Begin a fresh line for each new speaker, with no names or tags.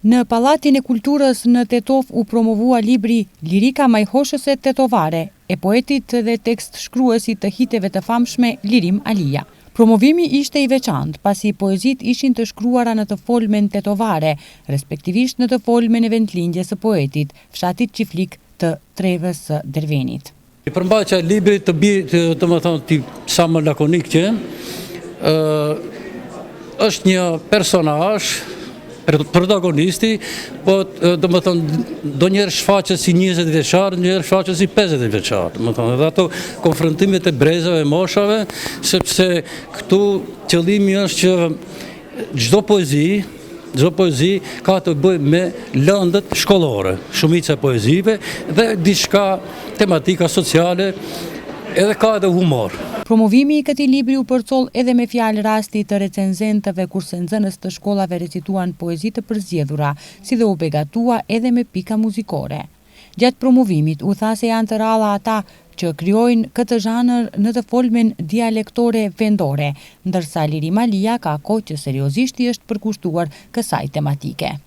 Në Pallatin e Kulturës në Tetov u promovua libri Lirika Majhoshëse Tetovare e poetit dhe tekst shkruesit të hiteve të famshme Lirim Alija. Promovimi ishte i veçantë pasi poezit ishin të shkruara në të folmen tetovare, respektivisht në të folmen e vendlindjes së poetit, fshatit Qiflik të Trevës së Dervenit.
Përmbajtja e librit të më thonë sa më lakonik që është një personazh protagonisti, po do më thonë do njerë shfaqet si 20 vjeçar, njerë shfaqet si 50 vjeçar. Dhe ato konfrontimet e brezave, moshave, sepse këtu qëllimi është që çdo poezi ka të bëjë me lëndët shkollore, shumica e poezive dhe diçka tematika sociale, edhe ka edhe humor.
Promovimi i këtij libri u përcoll edhe me fjalë rasti të recenzentëve kurse nxënës të shkollave recituan poezi të përzgjedhura, si dhe u begatua edhe me pika muzikore. Gjatë promovimit u tha se janë të ralla ata që krijojnë këtë zhanër në të folmen dialektore vendore, ndërsa Lirim Alija ka kohë që seriozisht i është përkushtuar kësaj tematike.